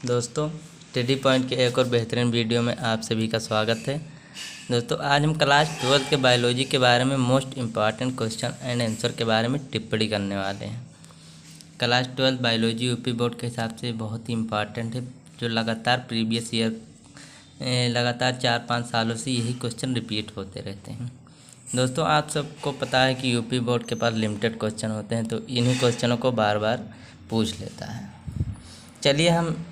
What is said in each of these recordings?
दोस्तों, teddy point के एक और बेहतरीन वीडियो में आप सभी का स्वागत है। दोस्तों, आज हम क्लास 12 के बायोलॉजी के बारे में most important question and answer के बारे में टिप्पणी करने वाले हैं। क्लास 12 बायोलॉजी यूपी बोर्ड के हिसाब से बहुत ही इम्पॉर्टेंट है, जो लगातार प्रीवियस ईयर लगातार 4-5 सालों से यही क्वेश्चन रिपीट होते रहते हैं। दोस्तों, आप सबको पता है कि यूपी बोर्ड के पास लिमिटेड क्वेश्चन होते हैं, तो इन्हीं क्वेश्चनों को बार बार पूछ लेता है। चलिए, हम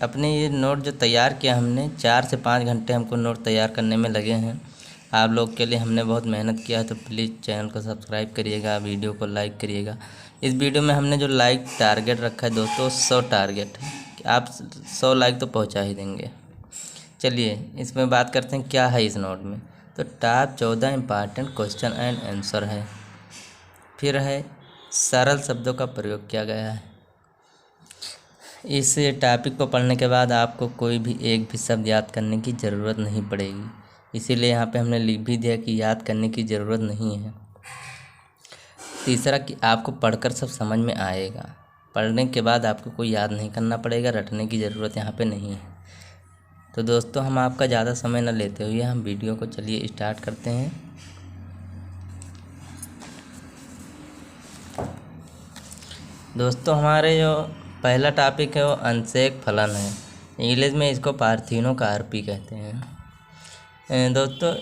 अपने ये नोट जो तैयार किया हमने 4 से 5 घंटे हमको नोट तैयार करने में लगे हैं। आप लोग के लिए हमने बहुत मेहनत किया है, तो प्लीज़ चैनल को सब्सक्राइब करिएगा, वीडियो को लाइक करिएगा। इस वीडियो में हमने जो लाइक टारगेट रखा है दोस्तों, 100 टारगेट है कि आप 100 लाइक तो पहुंचा ही देंगे। चलिए, इसमें बात करते हैं क्या है इस नोट में। तो top 14 important question and answer है। फिर है सरल शब्दों का प्रयोग किया गया है। इस टॉपिक को पढ़ने के बाद आपको कोई भी एक भी शब्द याद करने की ज़रूरत नहीं पड़ेगी, इसीलिए यहाँ पे हमने लिख भी दिया कि याद करने की ज़रूरत नहीं है। तीसरा कि आपको पढ़कर सब समझ में आएगा, पढ़ने के बाद आपको कोई याद नहीं करना पड़ेगा, रटने की ज़रूरत यहाँ पे नहीं है। तो दोस्तों, हम आपका ज़्यादा समय न लेते हुए हम वीडियो को चलिए स्टार्ट करते हैं। दोस्तों, हमारे जो पहला टॉपिक है वो अंशेक फलन है। इंग्लिश में इसको पार्थिनोकार्पी कहते हैं। दोस्तों,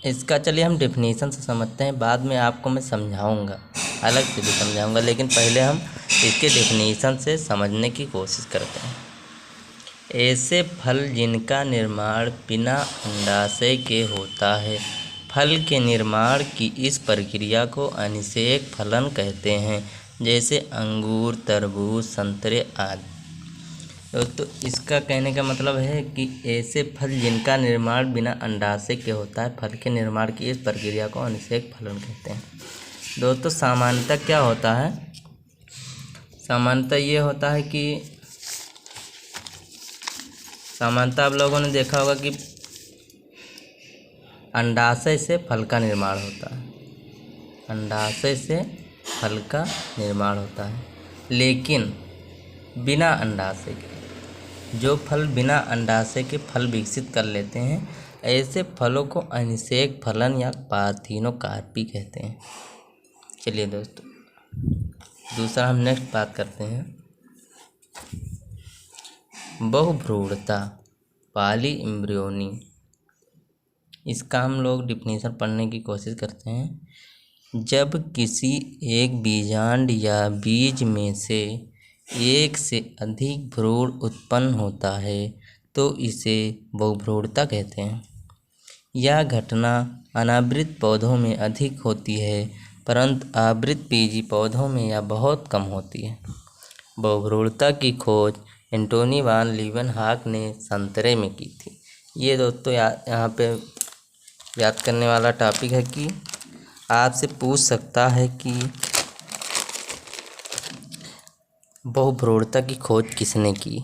इसका चलिए हम डेफिनेशन से समझते हैं, बाद में आपको मैं समझाऊंगा, अलग से भी समझाऊंगा, लेकिन पहले हम इसके डेफिनेशन से समझने की कोशिश करते हैं। ऐसे फल जिनका निर्माण बिना अंडाशय के होता है, फल के निर्माण की इस प्रक्रिया को अनिषेक फलन कहते हैं, जैसे अंगूर, तरबूज, संतरे आदि। तो इसका कहने का मतलब है कि ऐसे फल जिनका निर्माण बिना अंडाशय के होता है, फल के निर्माण की इस प्रक्रिया को अनिषेक फलन कहते हैं। दोस्तों, सामान्यतः क्या होता है? सामान्यतः ये होता है कि सामान्यतः आप लोगों ने देखा होगा कि अंडाशय से फल का निर्माण होता है, अंडाशय से फल का निर्माण होता है, लेकिन बिना अंडाशय के जो फल बिना अंडाशय के फल विकसित कर लेते हैं, ऐसे फलों को अनिषेक फलन या पार्थिनोकार्पी कहते हैं। चलिए दोस्तों, दूसरा हम नेक्स्ट बात करते हैं बहुभ्रूणता, पॉली एम्ब्रियोनी। इसका हम लोग डिफिनेशन पढ़ने की कोशिश करते हैं। जब किसी एक बीजांड या बीज में से एक से अधिक भ्रूण उत्पन्न होता है, तो इसे बहुभ्रूणता कहते हैं। यह घटना अनावृत पौधों में अधिक होती है, परंतु आवृत बीजी पौधों में यह बहुत कम होती है। बहुभ्रूणता की खोज एंटोनी वान लीवनहॉक ने संतरे में की थी। ये दोस्तों यहाँ पे याद करने वाला टॉपिक है कि आपसे पूछ सकता है कि बहुभ्रूणता की खोज किसने की।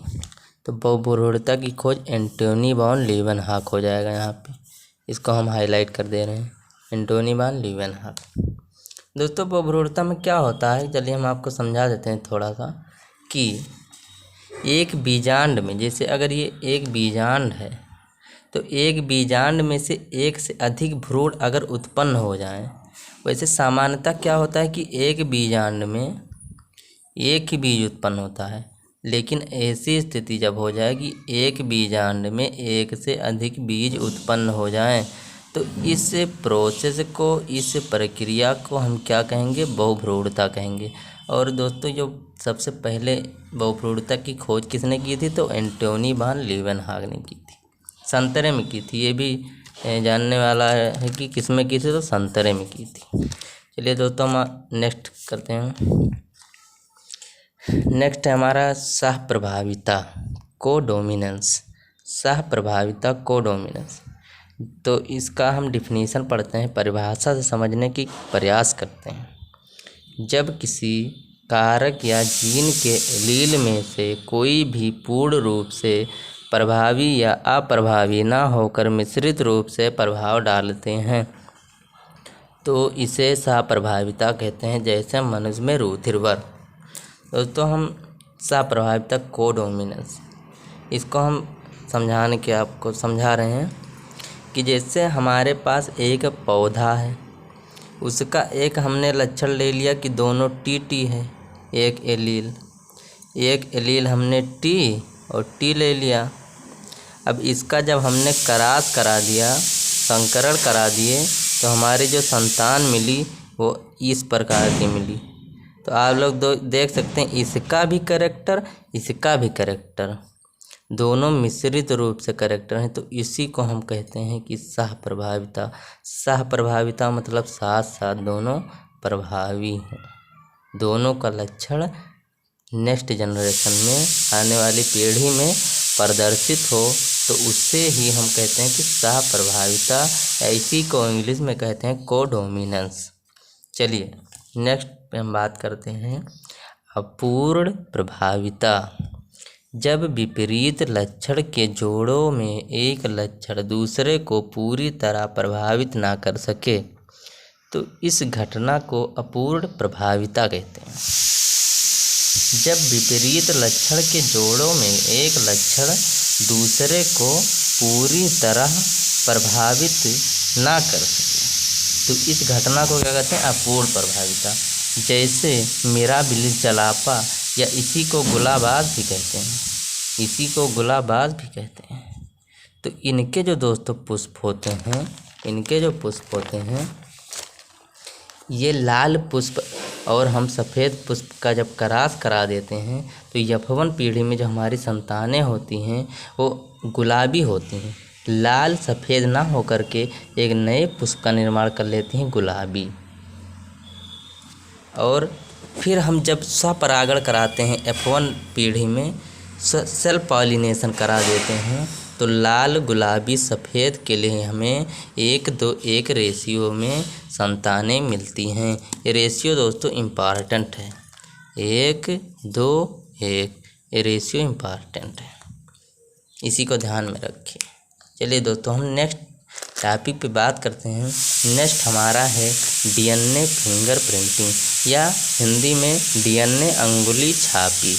तो बहुभ्रूणता की खोज एंटोनी वान लीवनहॉक हो जाएगा। यहाँ पे इसको हम हाईलाइट कर दे रहे हैं, एंटोनी वान लीवनहॉक। दोस्तों, बहुभ्रूणता में क्या होता है, चलिए हम आपको समझा देते हैं थोड़ा सा कि एक बीजांड में, जैसे अगर ये एक बीजांड है, तो एक बीजांड में से एक से अधिक भ्रूण अगर उत्पन्न हो जाएं, वैसे सामान्यतः क्या होता है कि एक बीजांड में एक ही बीज उत्पन्न होता है, लेकिन ऐसी स्थिति जब हो जाए कि एक बीजांड में एक से अधिक बीज उत्पन्न हो जाएं, तो इस प्रोसेस को, इस प्रक्रिया को हम क्या कहेंगे? बहुभ्रूणता कहेंगे। और दोस्तों, जो सबसे पहले बहुभ्रूणता की खोज किसने की थी? तो एंटोनी वान लीवनहॉक ने की थी, संतरे में की थी। ये भी जानने वाला है कि किस में की थी, तो संतरे में की थी। चलिए दोस्तों, हम नेक्स्ट करते हैं। नेक्स्ट है हमारा सहप्रभाविता, कोडोमिनेंस। सहप्रभाविता, कोडोमिनेंस। तो इसका हम डिफिनीशन पढ़ते हैं, परिभाषा से समझने की प्रयास करते हैं। जब किसी कारक या जीन के एलील में से कोई भी पूर्ण रूप से प्रभावी या अप्रभावी ना होकर मिश्रित रूप से प्रभाव डालते हैं, तो इसे सहप्रभाविता कहते हैं, जैसे मनुष्य में रुधिरवर। दोस्तों, हम सहप्रभाविता, कोडोमिनेंस, इसको हम समझाने के आपको समझा रहे हैं कि जैसे हमारे पास एक पौधा है, उसका एक हमने लक्षण ले लिया कि दोनों टी है, एक एलील हमने टी और टी ले लिया। अब इसका जब हमने क्रॉस करा दिया, संकरण करा दिए, तो हमारी जो संतान मिली वो इस प्रकार की मिली। तो आप लोग देख सकते हैं इसका भी कैरेक्टर, इसका भी कैरेक्टर, दोनों मिश्रित रूप से कैरेक्टर हैं। तो इसी को हम कहते हैं कि सहप्रभाविता। सहप्रभाविता मतलब साथ साथ दोनों प्रभावी हों, दोनों का लक्षण नेक्स्ट जनरेशन में, आने वाली पीढ़ी में प्रदर्शित हो, तो उससे ही हम कहते हैं कि सहप्रभाविता। इसी को इंग्लिश में कहते हैं कोडोमिनेंस। चलिए नेक्स्ट पे हम बात करते हैं अपूर्ण प्रभाविता। जब विपरीत लक्षण के जोड़ों में एक लक्षण दूसरे को पूरी तरह प्रभावित ना कर सके, तो इस घटना को अपूर्ण प्रभाविता कहते हैं। जब विपरीत लक्षण के जोड़ों में एक लक्षण दूसरे को पूरी तरह प्रभावित ना कर सके, तो इस घटना को क्या कहते हैं? अपूर्ण प्रभाविता। जैसे मिराबिलिस जलापा, या इसी को गुलाबाज भी कहते हैं, इसी को गुलाबाज भी कहते हैं। तो इनके जो दोस्तों पुष्प होते हैं, इनके जो पुष्प होते हैं, ये लाल पुष्प और हम सफ़ेद पुष्प का जब क्रॉस करा देते हैं, तो यौवन पीढ़ी में जो हमारी संतानें होती हैं वो गुलाबी होती हैं, लाल सफ़ेद ना होकर के एक नए पुष्प का निर्माण कर लेती हैं, गुलाबी। और फिर हम जब स्वपरागण कराते हैं F1 पीढ़ी में, सेल्फ पॉलिनेशन करा देते हैं, तो लाल गुलाबी सफ़ेद के लिए हमें 1-2-1 रेशियो में संतानें मिलती हैं। ये रेशियो दोस्तों इम्पॉर्टेंट है, 1-2-1, ये रेशियो इम्पॉर्टेंट है, इसी को ध्यान में रखिए। चलिए दोस्तों हम नेक्स्ट टॉपिक पे बात करते हैं। नेक्स्ट हमारा है DNA फिंगर प्रिंटिंग, या हिंदी में DNA अंगुली छापी।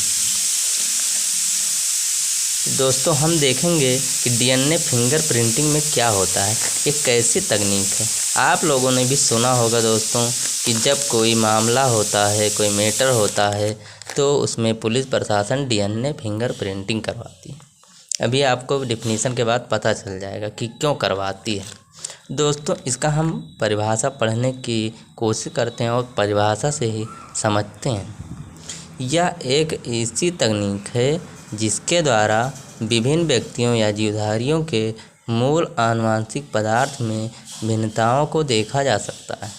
दोस्तों हम देखेंगे कि DNA फिंगर प्रिंटिंग में क्या होता है, एक कैसी तकनीक है। आप लोगों ने भी सुना होगा दोस्तों कि जब कोई मामला होता है, कोई मैटर होता है, तो उसमें पुलिस प्रशासन DNA फिंगर प्रिंटिंग करवाती है। अभी आपको डिफिनीशन के बाद पता चल जाएगा कि क्यों करवाती है। दोस्तों इसका हम परिभाषा पढ़ने की कोशिश करते हैं और परिभाषा से ही समझते हैं। यह एक ऐसी तकनीक है जिसके द्वारा विभिन्न व्यक्तियों या जीवधारियों के मूल आनुवंशिक पदार्थ में भिन्नताओं को देखा जा सकता है।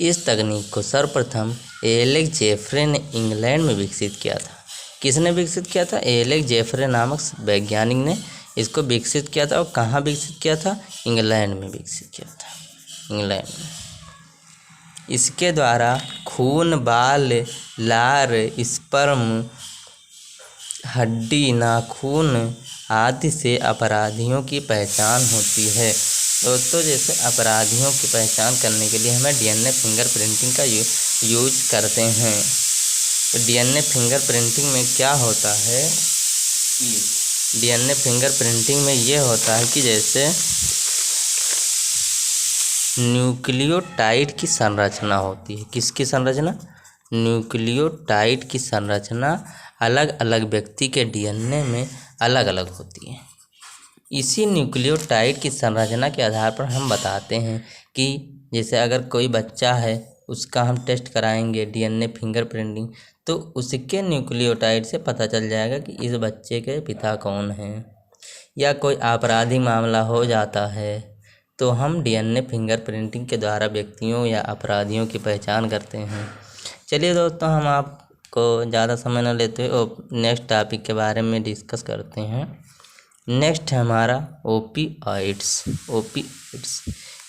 इस तकनीक को सर्वप्रथम एलेक्स जेफरे ने इंग्लैंड में विकसित किया था। किसने विकसित किया था? एलेक्स जेफरे नामक वैज्ञानिक ने इसको विकसित किया था। और कहाँ विकसित किया था? इंग्लैंड में विकसित किया था, इंग्लैंड में। इसके द्वारा खून, बाल, लार, स्पर्म, हड्डी, नाखून आदि से अपराधियों की पहचान होती है। दोस्तों जैसे अपराधियों की पहचान करने के लिए हमें DNA फिंगर प्रिंटिंग का यूज करते हैं। तो DNA फिंगर प्रिंटिंग में क्या होता है कि DNA फिंगर प्रिंटिंग में ये होता है कि जैसे न्यूक्लियोटाइड की संरचना होती है। किसकी संरचना? न्यूक्लियोटाइड की संरचना अलग अलग व्यक्ति के DNA में अलग अलग होती है। इसी न्यूक्लियोटाइड की संरचना के आधार पर हम बताते हैं कि जैसे अगर कोई बच्चा है, उसका हम टेस्ट कराएंगे DNA फिंगर प्रिंटिंग, तो उसके न्यूक्लियोटाइड से पता चल जाएगा कि इस बच्चे के पिता कौन हैं। या कोई आपराधिक मामला हो जाता है तो हम DNA फिंगर प्रिंटिंग के द्वारा व्यक्तियों या अपराधियों की पहचान करते हैं। चलिए दोस्तों हम आपको ज़्यादा समय न लेते हुए नेक्स्ट टॉपिक के बारे में डिस्कस करते हैं। नेक्स्ट है हमारा ओपिओइड्स।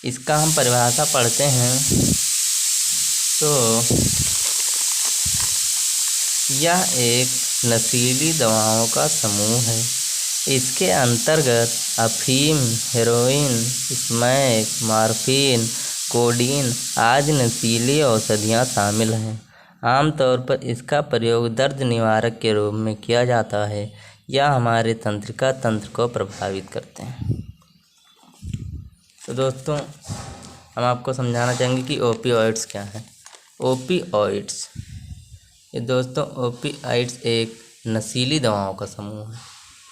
इसका हम परिभाषा पढ़ते हैं तो यह एक नशीली दवाओं का समूह है। इसके अंतर्गत अफीम, हेरोइन, स्मैक, मॉर्फिन, कोडीन आदि नशीली औषधियाँ शामिल हैं। आमतौर पर इसका प्रयोग दर्द निवारक के रूप में किया जाता है। या हमारे तंत्रिका तंत्र को प्रभावित करते हैं। तो दोस्तों हम आपको समझाना चाहेंगे कि ओपिओइड्स क्या है। ओपिओइड्स ये दोस्तों ओपिओइड्स एक नशीली दवाओं का समूह है।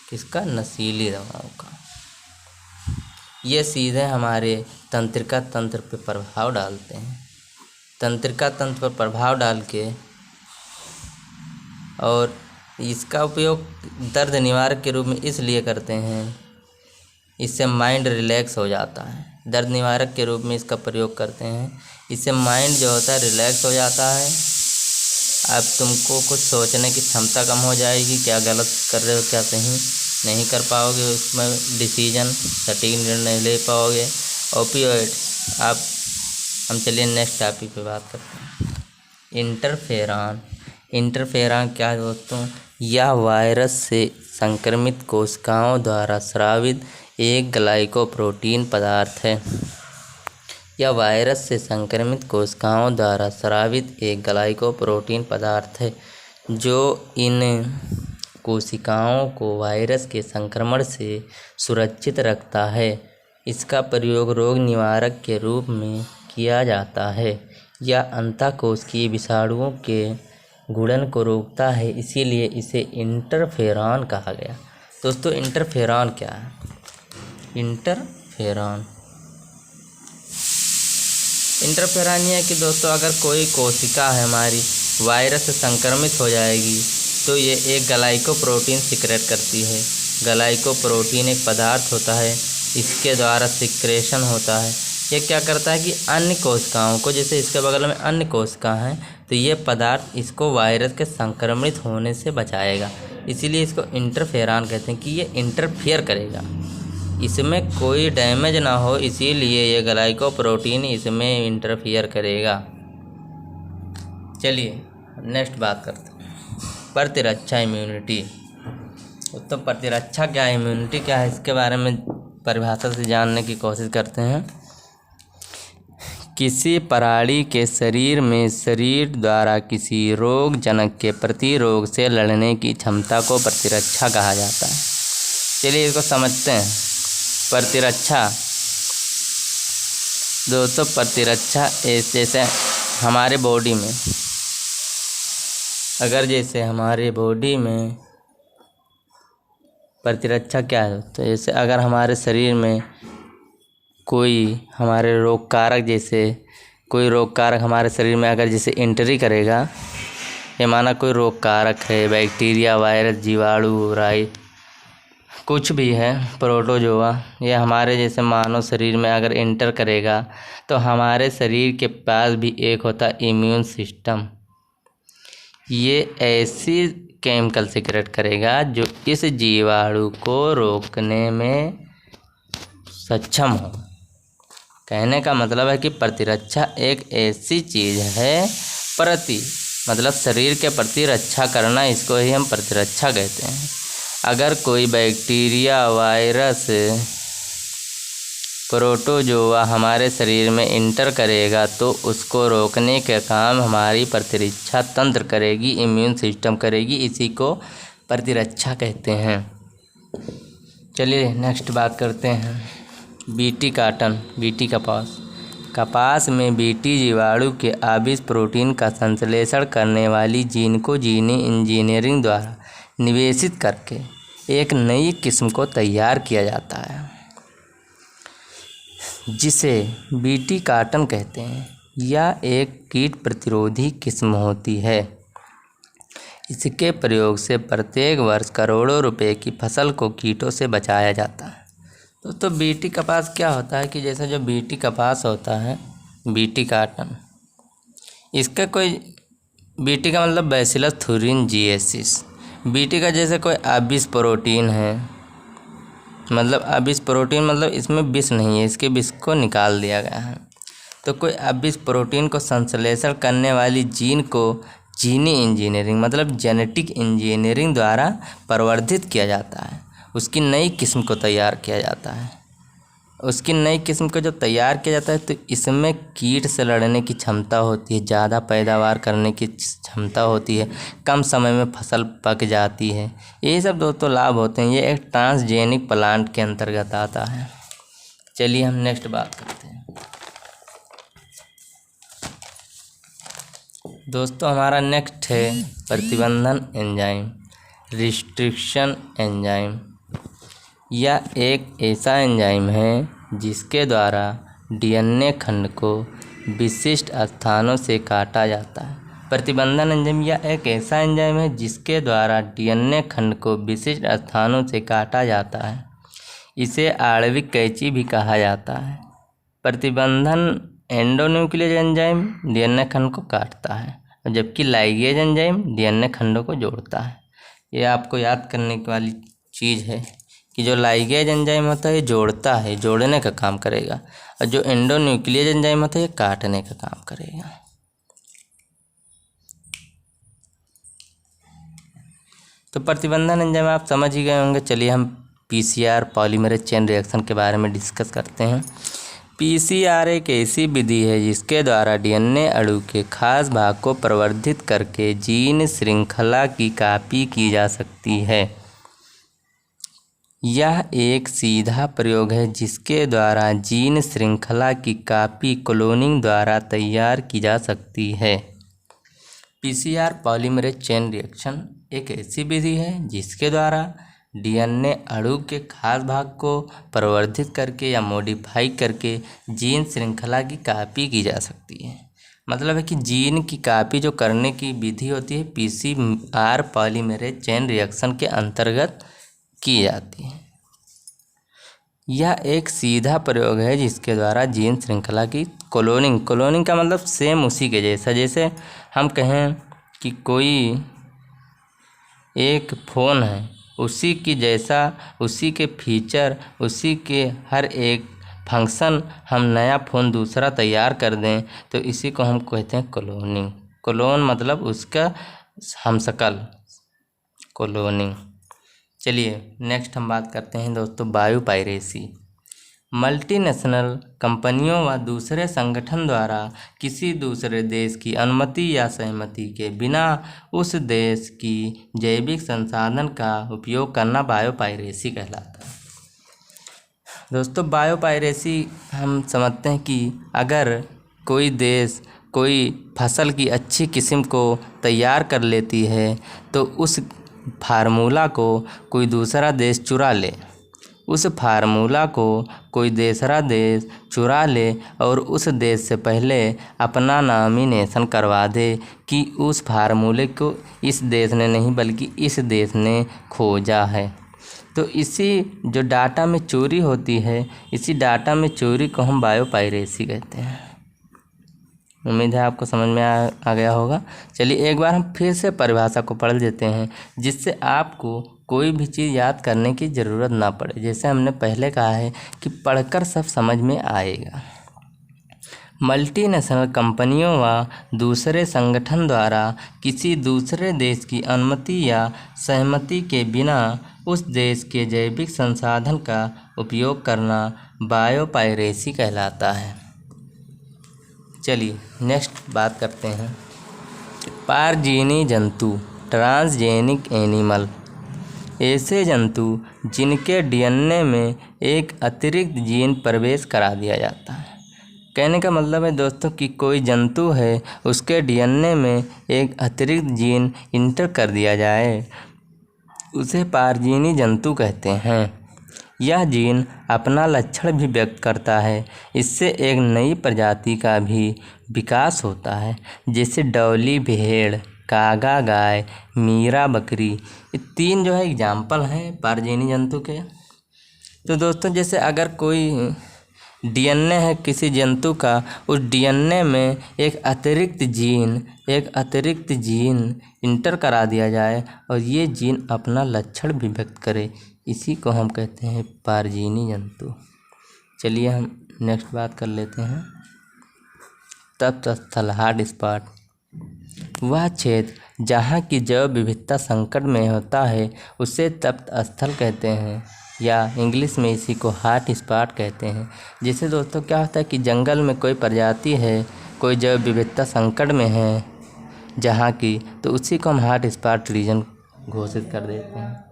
किसका? नशीली दवाओं का। ये सीधे हमारे तंत्रिका तंत्र पर प्रभाव डालते हैं। तंत्रिका तंत्र पर प्रभाव डाल के और इसका उपयोग दर्द निवारक के रूप में इसलिए करते हैं, इससे माइंड रिलैक्स हो जाता है। दर्द निवारक के रूप में इसका प्रयोग करते हैं, इससे माइंड जो होता है रिलैक्स हो जाता है। अब तुमको कुछ सोचने की क्षमता कम हो जाएगी, क्या गलत कर रहे हो क्या सही नहीं कर पाओगे, उसमें डिसीजन सटीक निर्णय ले पाओगे। ओपिओइड्स हम चलिए नेक्स्ट टॉपिक पे बात करते हैं। इंटरफेरॉन। इंटरफेरॉन क्या है दोस्तों? यह वायरस से संक्रमित कोशिकाओं द्वारा स्रावित एक ग्लाइकोप्रोटीन पदार्थ है। यह वायरस से संक्रमित कोशिकाओं द्वारा स्रावित एक ग्लाइकोप्रोटीन पदार्थ है जो इन कोशिकाओं को वायरस के संक्रमण से सुरक्षित रखता है। इसका प्रयोग रोग निवारक के रूप में किया जाता है। यह अंतःकोशिकीय विषाणुओं के गुणन को रोकता है, इसीलिए इसे इंटरफेरॉन कहा गया। दोस्तों इंटरफेरॉन क्या है? इंटरफेरॉन ये है कि दोस्तों अगर कोई कोशिका है हमारी वायरस से संक्रमित हो जाएगी तो ये एक ग्लाइकोप्रोटीन सिक्रेट करती है। ग्लाइकोप्रोटीन एक पदार्थ होता है, इसके द्वारा सिक्रेशन होता है। ये क्या करता है कि अन्य कोशिकाओं को, जैसे इसके बगल में अन्य कोशिका हैं, तो ये पदार्थ इसको वायरस के संक्रमित होने से बचाएगा। इसीलिए इसको इंटरफेरॉन कहते हैं कि ये इंटरफेयर करेगा, इसमें कोई डैमेज ना हो, इसीलिए ये ग्लाइकोप्रोटीन इसमें इंटरफेयर करेगा। चलिए नेक्स्ट बात करते हैं प्रतिरक्षा इम्यूनिटी। तो प्रतिरक्षा क्या है, इम्यूनिटी क्या है, इसके बारे में परिभाषा से जानने की कोशिश करते हैं। किसी प्राणी के शरीर में शरीर द्वारा किसी रोग जनक के प्रतिरोग से लड़ने की क्षमता को प्रतिरक्षा कहा जाता है। चलिए इसको समझते हैं। प्रतिरक्षा दोस्तों प्रतिरक्षा जैसे हमारे बॉडी में, अगर जैसे हमारे बॉडी में प्रतिरक्षा क्या है, तो जैसे अगर हमारे शरीर में कोई हमारे रोग कारक, जैसे कोई रोग कारक हमारे शरीर में अगर जैसे एंट्री करेगा, ये माना कोई रोग कारक है, बैक्टीरिया, वायरस, जीवाणु, कुछ भी है, प्रोटोजोआ, ये हमारे जैसे मानव शरीर में अगर एंटर करेगा तो हमारे शरीर के पास भी एक होता इम्यून सिस्टम। ये ऐसी केमिकल सिक्रेट करेगा जो इस जीवाणु को रोकने में सक्षम हो। कहने का मतलब है कि प्रतिरक्षा एक ऐसी चीज़ है, मतलब शरीर के प्रति रक्षा करना, इसको ही हम प्रतिरक्षा कहते हैं। अगर कोई बैक्टीरिया, वायरस, प्रोटोजोआ हमारे शरीर में इंटर करेगा तो उसको रोकने का काम हमारी प्रतिरक्षा तंत्र करेगी, इम्यून सिस्टम करेगी, इसी को प्रतिरक्षा कहते हैं। चलिए नेक्स्ट बात करते हैं बीटी कॉटन, बीटी कपास। कपास में बीटी जीवाणु के आविष प्रोटीन का संश्लेषण करने वाली जीन को जीनी इंजीनियरिंग द्वारा निवेशित करके एक नई किस्म को तैयार किया जाता है जिसे बीटी कॉटन कहते हैं। यह एक कीट प्रतिरोधी किस्म होती है। इसके प्रयोग से प्रत्येक वर्ष करोड़ों रुपए की फसल को कीटों से बचाया जाता है। तो बीटी कपास क्या होता है कि जैसे जो बीटी कपास होता है, बीटी कॉटन, इसका कोई, बीटी का मतलब बैसिलस thuringiensis। बीटी का जैसे कोई आविष प्रोटीन है, मतलब आविष प्रोटीन मतलब इसमें विष नहीं है, इसके विष को निकाल दिया गया है। तो कोई आविष प्रोटीन को संश्लेषण करने वाली जीन को जीनी इंजीनियरिंग मतलब जेनेटिक इंजीनियरिंग द्वारा प्रवर्धित किया जाता है, उसकी नई किस्म को तैयार किया जाता है। उसकी नई किस्म को जब तैयार किया जाता है तो इसमें कीट से लड़ने की क्षमता होती है, ज़्यादा पैदावार करने की क्षमता होती है, कम समय में फसल पक जाती है। ये सब दोस्तों लाभ होते हैं। ये एक ट्रांसजेनिक प्लांट के अंतर्गत आता है। चलिए हम नेक्स्ट बात करते हैं। दोस्तों हमारा नेक्स्ट है प्रतिबंधन एंजाइम, रिस्ट्रिक्शन एंजाइम। यह एक ऐसा एंजाइम है जिसके द्वारा डीएनए खंड को विशिष्ट स्थानों से काटा जाता है। प्रतिबंधन एंजाइम यह एक ऐसा एंजाइम है जिसके द्वारा डीएनए खंड को विशिष्ट स्थानों से काटा जाता है। इसे आणविक कैंची भी कहा जाता है। प्रतिबंधन एंडोन्यूक्लियस एंजाइम डीएनए खंड को काटता है, जबकि लाइगेज एंजाइम डीएनए खंडों को जोड़ता है। ये आपको याद करने वाली चीज़ है कि जो लाइगेज एंजाइम होता है ये जोड़ता है, जोड़ने का काम करेगा, और जो एंडोन्यूक्लियस एंजाइम होता है ये काटने का काम करेगा। तो प्रतिबंधन एंजाइम आप समझ ही गए होंगे। चलिए हम पीसीआर पॉलीमरेज चेन रिएक्शन के बारे में डिस्कस करते हैं। पीसीआर एक ऐसी विधि है जिसके द्वारा डीएनए अणु के खास भाग को प्रवर्धित करके जीन श्रृंखला की कॉपी की जा सकती है। यह एक सीधा प्रयोग है जिसके द्वारा जीन श्रृंखला की कॉपी क्लोनिंग द्वारा तैयार की जा सकती है। पीसीआर पॉलीमरेज चेन रिएक्शन एक ऐसी विधि है जिसके द्वारा डीएनए अणु के खास भाग को प्रवर्धित करके या मॉडिफाई करके जीन श्रृंखला की कॉपी की जा सकती है। मतलब है कि जीन की कॉपी जो करने की विधि होती है पीसीआर पॉलीमरेज चेन रिएक्शन के अंतर्गत की जाती है। यह एक सीधा प्रयोग है जिसके द्वारा जीन श्रृंखला की क्लोनिंग का मतलब सेम उसी के जैसा। जैसे हम कहें कि कोई एक फ़ोन है, उसी की जैसा, उसी के फीचर, उसी के हर एक फंक्शन हम नया फ़ोन दूसरा तैयार कर दें तो इसी को हम कहते हैं क्लोनिंग। क्लोन मतलब उसका हमशक्ल, क्लोनिंग। चलिए नेक्स्ट हम बात करते हैं दोस्तों बायोपायरेसी। मल्टीनेशनल कंपनियों व दूसरे संगठन द्वारा किसी दूसरे देश की अनुमति या सहमति के बिना उस देश की जैविक संसाधन का उपयोग करना बायोपायरेसी कहलाता है। दोस्तों बायोपायरेसी हम समझते हैं कि अगर कोई देश कोई फसल की अच्छी किस्म को तैयार कर लेती है तो उस फार्मूला को कोई दूसरा देश चुरा ले, उस फार्मूला को कोई दूसरा देश चुरा ले और उस देश से पहले अपना नॉमिनेशन करवा दे कि उस फार्मूले को इस देश ने नहीं बल्कि इस देश ने खोजा है। तो इसी जो डाटा में चोरी होती है, इसी डाटा में चोरी को हम बायोपायरेसी कहते हैं। उम्मीद है आपको समझ में आ गया होगा। चलिए एक बार हम फिर से परिभाषा को पढ़ लेते हैं जिससे आपको कोई भी चीज़ याद करने की ज़रूरत ना पड़े। जैसे हमने पहले कहा है कि पढ़कर सब समझ में आएगा। मल्टीनेशनल कंपनियों व दूसरे संगठन द्वारा किसी दूसरे देश की अनुमति या सहमति के बिना उस देश के जैविक संसाधन का उपयोग करना बायोपायरेसी कहलाता है। चलिए नेक्स्ट बात करते हैं परजीवी जंतु, ट्रांसजेनिक एनिमल। ऐसे जंतु जिनके डीएनए में एक अतिरिक्त जीन प्रवेश करा दिया जाता है। कहने का मतलब है दोस्तों कि कोई जंतु है, उसके डीएनए में एक अतिरिक्त जीन इंटर कर दिया जाए, उसे परजीवी जंतु कहते हैं। यह जीन अपना लक्षण भी व्यक्त करता है। इससे एक नई प्रजाति का भी विकास होता है, जैसे डॉली भेड़, कागा गाय, मीरा बकरी। ये तीन जो है एग्जाम्पल हैं परजीवी जंतु के। तो दोस्तों जैसे अगर कोई डीएनए है किसी जंतु का, उस डीएनए में एक अतिरिक्त जीन इंटर करा दिया जाए और ये जीन अपना लक्षण भी व्यक्त करे, इसी को हम कहते हैं परजीवी जंतु। चलिए हम नेक्स्ट बात कर लेते हैं तप्त स्थल, हॉट स्पॉट। वह क्षेत्र जहाँ की जैव विविधता संकट में होता है उसे तप्त स्थल कहते हैं। या इंग्लिश में इसी को हॉट स्पॉट कहते हैं। जिससे दोस्तों क्या होता है कि जंगल में कोई प्रजाति है, कोई जैव विविधता संकट में है जहाँ की, तो उसी को हम हॉट स्पॉट रीजन घोषित कर देते हैं।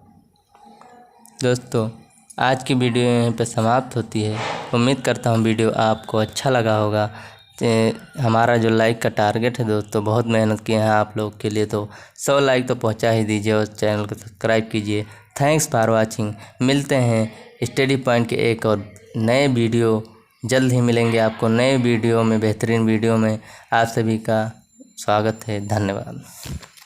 दोस्तों आज की वीडियो यहीं पे समाप्त होती है। उम्मीद करता हूँ वीडियो आपको अच्छा लगा होगा। हमारा जो लाइक का टारगेट है दोस्तों, बहुत मेहनत किए हैं आप लोग के लिए, तो 100 लाइक तो पहुंचा ही दीजिए और चैनल को सब्सक्राइब कीजिए। Thanks for watching. मिलते हैं स्टडी पॉइंट के एक और नए वीडियो, जल्द ही मिलेंगे आपको नए वीडियो में, बेहतरीन वीडियो में। आप सभी का स्वागत है। धन्यवाद।